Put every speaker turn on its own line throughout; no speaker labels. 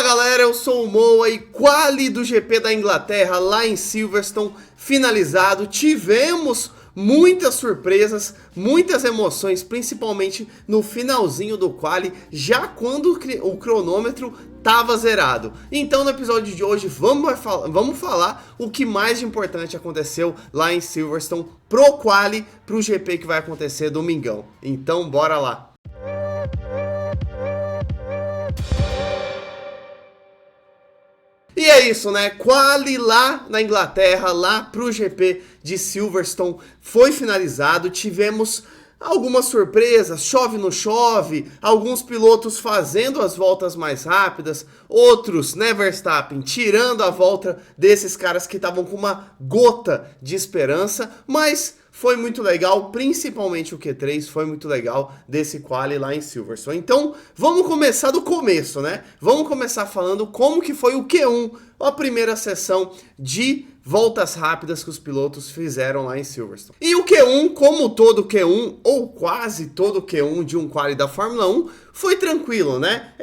galera, eu sou o Moa e quali do GP da Inglaterra lá em Silverstone finalizado. Tivemos muitas surpresas, muitas emoções, principalmente no finalzinho do quali, já quando o cronômetro estava zerado. Então no episódio de hoje vamos falar o que mais de importante aconteceu lá em Silverstone pro quali, pro GP que vai acontecer domingão. Então bora lá. E é isso, né? Quali lá na Inglaterra, lá pro GP de Silverstone foi finalizado. Tivemos algumas surpresas, chove no chove, alguns pilotos fazendo as voltas mais rápidas, outros, né, Verstappen, tirando a volta desses caras que estavam com uma gota de esperança, mas foi muito legal, principalmente o Q3, foi muito legal desse quali lá em Silverstone. Então, vamos começar do começo, né? Vamos começar falando como que foi o Q1, a primeira sessão de voltas rápidas que os pilotos fizeram lá em Silverstone. E o Q1, como todo Q1, ou quase todo Q1 de um quali da Fórmula 1, foi tranquilo, né?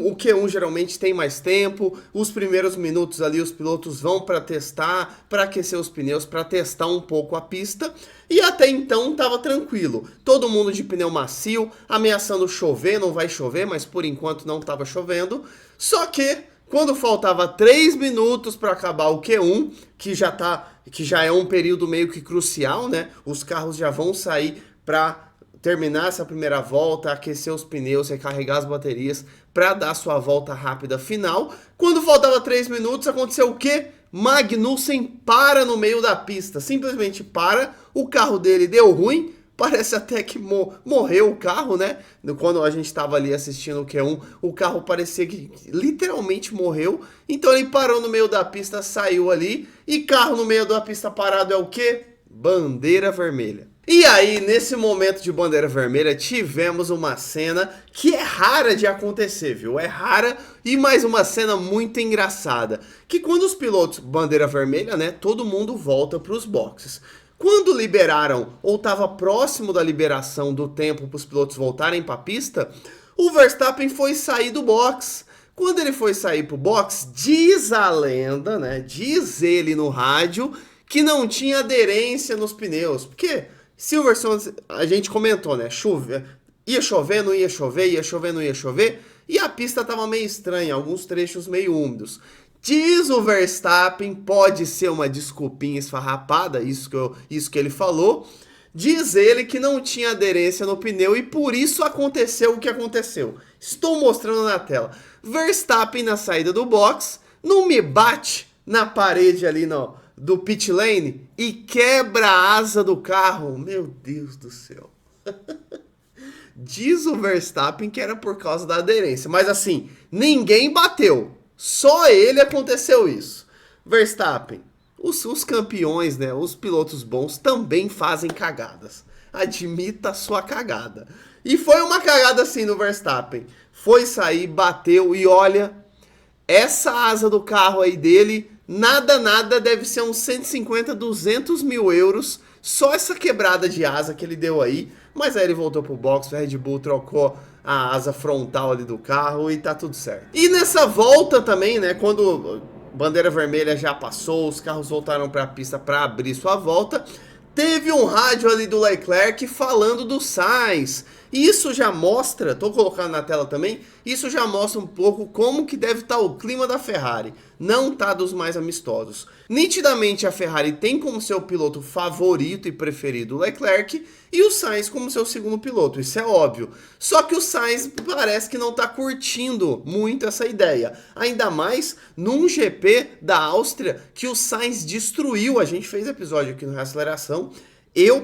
O Q1 geralmente tem mais tempo, os primeiros minutos ali os pilotos vão para testar, para aquecer os pneus, para testar um pouco a pista, e até então tava tranquilo. Todo mundo de pneu macio, ameaçando chover, não vai chover, mas por enquanto não tava chovendo, só que quando faltava 3 minutos para acabar o Q1, que já é um período meio que crucial, né? Os carros já vão sair para terminar essa primeira volta, aquecer os pneus, recarregar as baterias para dar sua volta rápida final. Quando faltava 3 minutos, aconteceu o quê? Magnussen para no meio da pista, simplesmente para, o carro dele deu ruim. Parece até que morreu o carro, né? Quando a gente estava ali assistindo o Q1, o carro parecia que literalmente morreu. Então ele parou no meio da pista, saiu ali. E carro no meio da pista parado é o quê? Bandeira vermelha. E aí, nesse momento de bandeira vermelha, tivemos uma cena que é rara de acontecer, viu? É rara e mais uma cena muito engraçada. Que quando os pilotos, bandeira vermelha, né? Todo mundo volta para os boxes. Quando liberaram, ou estava próximo da liberação do tempo para os pilotos voltarem para a pista, o Verstappen foi sair do box. Quando ele foi sair para o box, diz a lenda, né? Diz ele no rádio que não tinha aderência nos pneus. Porque Silverstone, a gente comentou, né? Ia chover, não ia chover, ia chover, não ia chover. E a pista estava meio estranha, alguns trechos meio úmidos. Diz o Verstappen, pode ser uma desculpinha esfarrapada, isso que ele falou. Diz ele que não tinha aderência no pneu e por isso aconteceu o que aconteceu. Estou mostrando na tela. Verstappen na saída do box, não me bate na parede ali do pit lane e quebra a asa do carro. Meu Deus do céu. Diz o Verstappen que era por causa da aderência, mas assim, ninguém bateu. Só ele aconteceu isso. Verstappen, os campeões, né, os pilotos bons também fazem cagadas. Admita a sua cagada. E foi uma cagada assim no Verstappen. Foi sair, bateu e olha, essa asa do carro aí dele, nada, deve ser uns 150, 200 mil euros. Só essa quebrada de asa que ele deu aí. Mas aí ele voltou pro box, o Red Bull trocou a asa frontal ali do carro e tá tudo certo. E nessa volta também, né, quando bandeira vermelha já passou, os carros voltaram para a pista para abrir sua volta, teve um rádio ali do Leclerc falando do Sainz. E isso já mostra, tô colocando na tela também, isso já mostra um pouco como que deve estar o clima da Ferrari. Não tá dos mais amistosos. Nitidamente a Ferrari tem como seu piloto favorito e preferido o Leclerc e o Sainz como seu segundo piloto, isso é óbvio. Só que o Sainz parece que não tá curtindo muito essa ideia. Ainda mais num GP da Áustria que o Sainz destruiu, a gente fez episódio aqui no Reaceleração.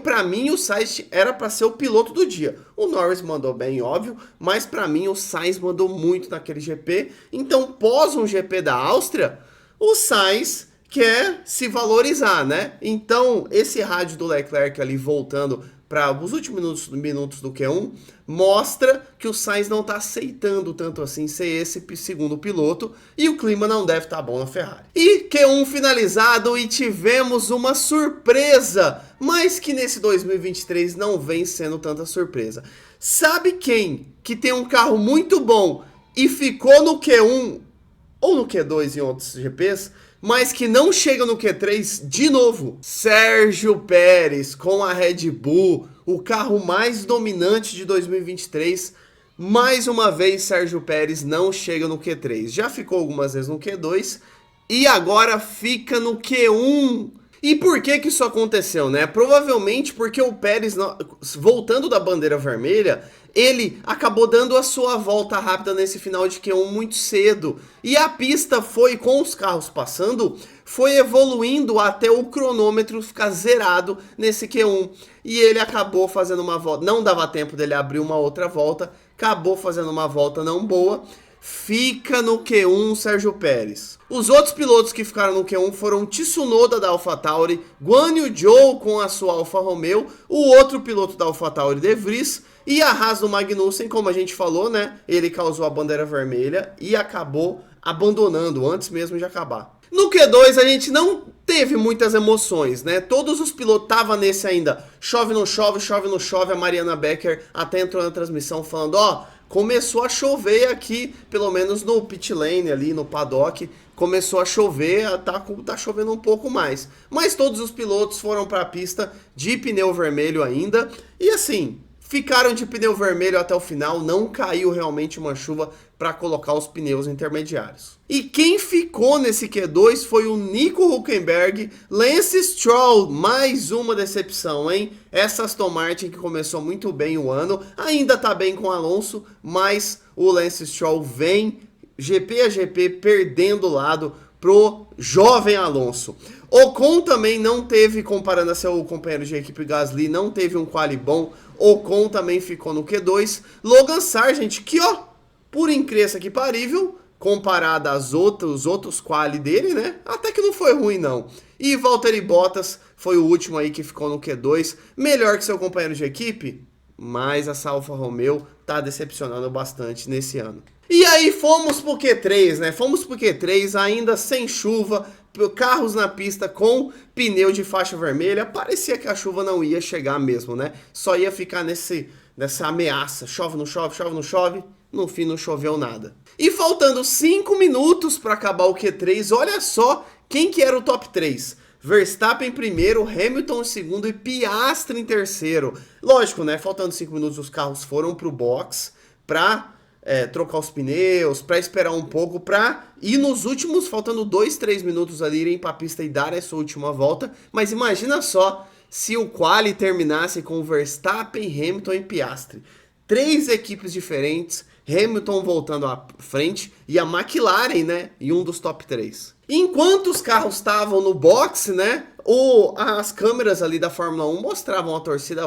Pra mim, o Sainz era para ser o piloto do dia. O Norris mandou bem, óbvio, mas para mim o Sainz mandou muito naquele GP. Então, pós um GP da Áustria, o Sainz quer se valorizar, né? Então, esse rádio do Leclerc ali voltando para os últimos minutos do Q1, mostra que o Sainz não está aceitando tanto assim ser esse segundo piloto e o clima não deve estar bom na Ferrari. E Q1 finalizado e tivemos uma surpresa, mas que nesse 2023 não vem sendo tanta surpresa. Sabe quem que tem um carro muito bom e ficou no Q1 ou no Q2 em outros GPs, mas que não chega no Q3 de novo. Sérgio Pérez com a Red Bull, o carro mais dominante de 2023. Mais uma vez, Sérgio Pérez não chega no Q3. Já ficou algumas vezes no Q2 e agora fica no Q1. E por que que isso aconteceu, né? Provavelmente porque o Pérez, voltando da bandeira vermelha, ele acabou dando a sua volta rápida nesse final de Q1 muito cedo. E a pista foi, com os carros passando, foi evoluindo até o cronômetro ficar zerado nesse Q1. E ele acabou fazendo uma volta, não dava tempo dele abrir uma outra volta, acabou fazendo uma volta não boa. Fica no Q1 Sérgio Pérez. Os outros pilotos que ficaram no Q1 foram Tsunoda da AlphaTauri, Guan Yu Zhou com a sua Alfa Romeo, o outro piloto da AlphaTauri, De Vries, e a Haas do Magnussen, como a gente falou, né? Ele causou a bandeira vermelha e acabou abandonando antes mesmo de acabar. No Q2 a gente não teve muitas emoções, né? Todos os pilotos estavam nesse ainda. Chove, não chove, chove, não chove. A Mariana Becker até entrou na transmissão falando, ó, começou a chover aqui, pelo menos no pit lane ali, no paddock. Começou a chover, tá chovendo um pouco mais. Mas todos os pilotos foram para a pista de pneu vermelho ainda. E assim, ficaram de pneu vermelho até o final, não caiu realmente uma chuva para colocar os pneus intermediários. E quem ficou nesse Q2 foi o Nico Hülkenberg, Lance Stroll, mais uma decepção, hein? Essa Aston Martin que começou muito bem o ano, ainda tá bem com o Alonso, mas o Lance Stroll vem GP a GP perdendo lado pro jovem Alonso. Ocon também não teve, comparando a seu companheiro de equipe Gasly, não teve um quali bom. Ocon também ficou no Q2. Logan Sargent, que ó, por incrível que parível, comparado aos outros quali dele, né? Até que não foi ruim não. E Valtteri Bottas foi o último aí que ficou no Q2. Melhor que seu companheiro de equipe, mas essa Alfa Romeo tá decepcionando bastante nesse ano. E aí fomos pro Q3, né? Fomos pro Q3 ainda sem chuva, carros na pista com pneu de faixa vermelha. Parecia que a chuva não ia chegar mesmo, né? Só ia ficar nessa ameaça. Chove, não chove, chove, não chove. No fim não choveu nada. E faltando 5 minutos para acabar o Q3, olha só quem que era o top 3. Verstappen em primeiro, Hamilton em segundo e Piastri em terceiro. Lógico, né? Faltando 5 minutos os carros foram pro box para trocar os pneus, para esperar um pouco, para ir nos últimos, faltando 2, 3 minutos ali, irem para a pista e dar essa última volta. Mas imagina só se o quali terminasse com Verstappen, Hamilton e Piastri. 3 equipes diferentes, Hamilton voltando à frente e a McLaren, né, em um dos top 3. Enquanto os carros estavam no boxe, né, as câmeras ali da Fórmula 1 mostravam a torcida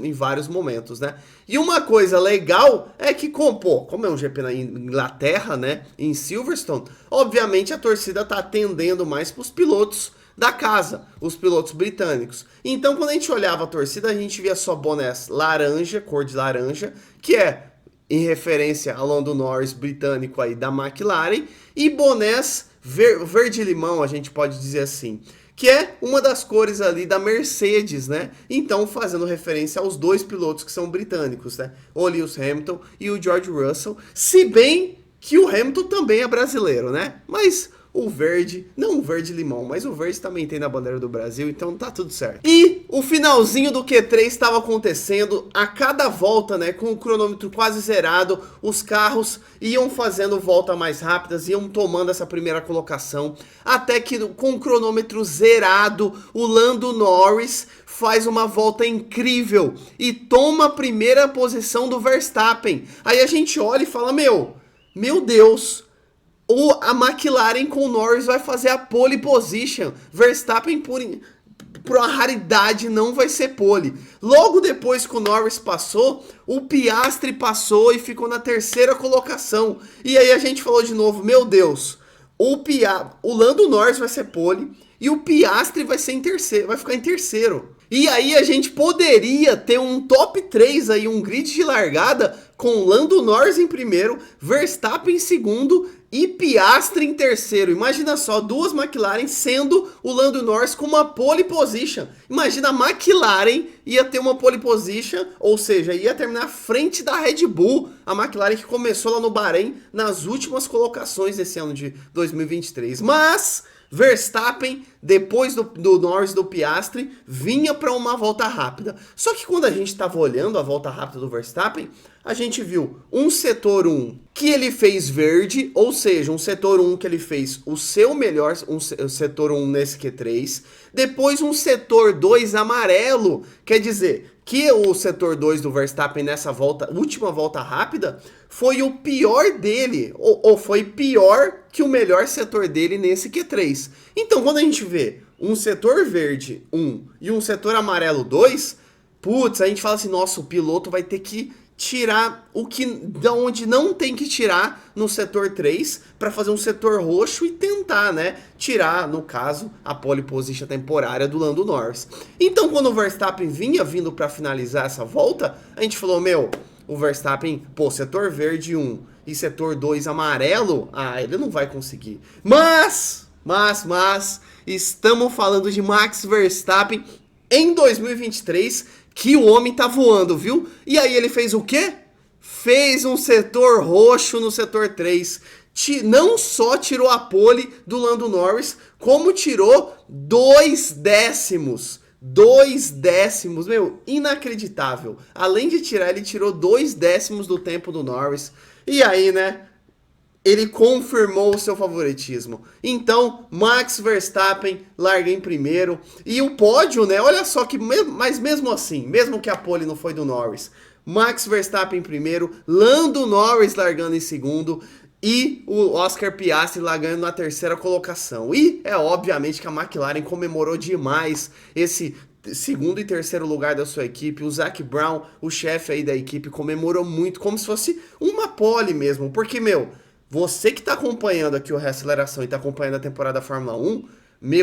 em vários momentos, né. E uma coisa legal é que, como é um GP na Inglaterra, né, em Silverstone, obviamente a torcida tá atendendo mais para os pilotos da casa, os pilotos britânicos. Então, quando a gente olhava a torcida, a gente via só bonés laranja, cor de laranja, que é em referência ao Lando Norris britânico aí da McLaren, e bonés verde-limão, a gente pode dizer assim, que é uma das cores ali da Mercedes, né? Então, fazendo referência aos 2 pilotos que são britânicos, né? O Lewis Hamilton e o George Russell, se bem que o Hamilton também é brasileiro, né? Mas o verde, não o verde-limão, mas o verde também tem na bandeira do Brasil, então tá tudo certo. E o finalzinho do Q3 estava acontecendo a cada volta, né, com o cronômetro quase zerado, os carros iam fazendo voltas mais rápidas, iam tomando essa primeira colocação, até que com o cronômetro zerado, o Lando Norris faz uma volta incrível e toma a primeira posição do Verstappen. Aí a gente olha e fala, meu Deus, a McLaren com o Norris vai fazer a pole position. Verstappen, por uma raridade, não vai ser pole. Logo depois que o Norris passou, o Piastri passou e ficou na terceira colocação. E aí a gente falou de novo, meu Deus, o Lando Norris vai ser pole e o Piastri vai ficar em terceiro. E aí a gente poderia ter um top 3 aí, um grid de largada com Lando Norris em primeiro, Verstappen em segundo e Piastri em terceiro. Imagina só, 2 McLaren sendo o Lando Norris com uma pole position. Imagina a McLaren ia ter uma pole position, ou seja, ia terminar à frente da Red Bull, a McLaren que começou lá no Bahrein nas últimas colocações desse ano de 2023. Mas Verstappen, depois do Norris e do Piastri, vinha para uma volta rápida. Só que quando a gente estava olhando a volta rápida do Verstappen, a gente viu um setor 1 que ele fez verde, ou seja, um setor 1 que ele fez o seu melhor, setor 1 nesse Q3. Depois um setor 2 amarelo, quer dizer que o setor 2 do Verstappen nessa última volta rápida, foi o pior dele, ou foi pior que o melhor setor dele nesse Q3. Então, quando a gente vê um setor verde 1 e um setor amarelo 2, putz, a gente fala assim, nossa, o piloto vai ter que tirar da onde não tem que tirar no setor 3 para fazer um setor roxo e tentar, né, tirar, no caso, a pole position temporária do Lando Norris. Então, quando o Verstappen vindo para finalizar essa volta, a gente falou, o Verstappen, setor verde 1 e setor 2 amarelo, ele não vai conseguir. Mas, estamos falando de Max Verstappen em 2023, que o homem tá voando, viu? E aí ele fez o quê? Fez um setor roxo no setor 3. Não só tirou a pole do Lando Norris, como tirou 2 décimos. 2 décimos, inacreditável. Além de tirar, ele tirou 2 décimos do tempo do Norris. E aí, né? Ele confirmou o seu favoritismo. Então, Max Verstappen larga em primeiro. E o pódio, né? Olha só que... Mas mesmo assim, mesmo que a pole não foi do Norris, Max Verstappen em primeiro, Lando Norris largando em segundo e o Oscar Piastri largando na terceira colocação. E é obviamente que a McLaren comemorou demais esse segundo e terceiro lugar da sua equipe. O Zac Brown, o chefe aí da equipe, comemorou muito, como se fosse uma pole mesmo. Porque, você que está acompanhando aqui o Reaceleração e está acompanhando a temporada da Fórmula 1,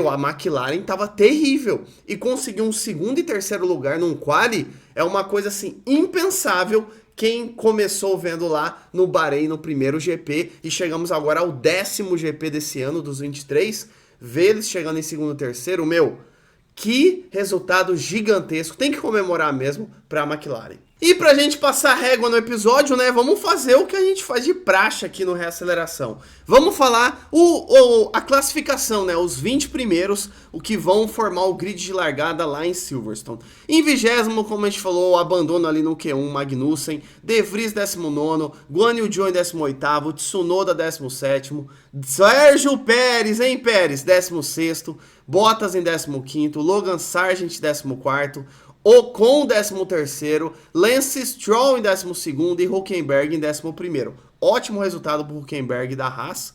a McLaren estava terrível. E conseguir um segundo e terceiro lugar num quali é uma coisa assim impensável. Quem começou vendo lá no Bahrein no primeiro GP e chegamos agora ao 10º GP desse ano, dos 23, ver eles chegando em segundo e terceiro, que resultado gigantesco. Tem que comemorar mesmo para a McLaren. E pra gente passar régua no episódio, né, vamos fazer o que a gente faz de praxe aqui no Reaceleração. Vamos falar a classificação, né, os 20 primeiros, o que vão formar o grid de largada lá em Silverstone. Em 20º, como a gente falou, o abandono ali no Q1, Magnussen, De Vries 19º, Guan Yu Zhou em 18º, Tsunoda 17º, Sérgio Pérez, Pérez, 16º, Bottas em 15º, Logan Sargent 14º, Ocon 13º, Lance Stroll em 12º e Hülkenberg em 11º. Ótimo resultado para o Hülkenberg da Haas.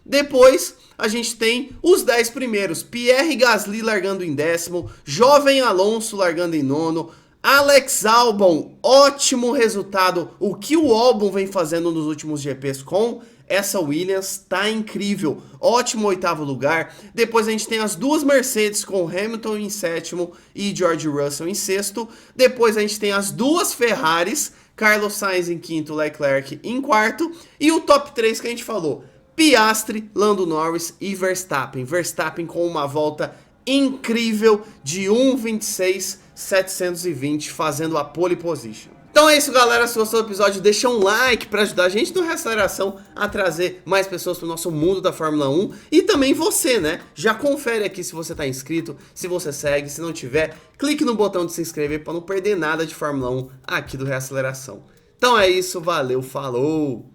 Depois a gente tem os 10 primeiros, Pierre Gasly largando em 10º, Jovem Alonso largando em 9º, Alex Albon, ótimo resultado. O que o Albon vem fazendo nos últimos GPs com essa Williams tá incrível. Ótimo 8º lugar. Depois a gente tem as duas Mercedes com Hamilton em 7º e George Russell em 6º. Depois a gente tem as duas Ferraris, Carlos Sainz em 5º, Leclerc em 4º. E o top 3 que a gente falou, Piastri, Lando Norris e Verstappen. Verstappen com uma volta incrível de 1:26.720, fazendo a pole position. Então é isso, galera. Se gostou do episódio, deixa um like para ajudar a gente no Reaceleração a trazer mais pessoas para o nosso mundo da Fórmula 1. E também você, né? Já confere aqui se você está inscrito, se você segue. Se não tiver, clique no botão de se inscrever para não perder nada de Fórmula 1 aqui do Reaceleração. Então é isso, valeu, falou!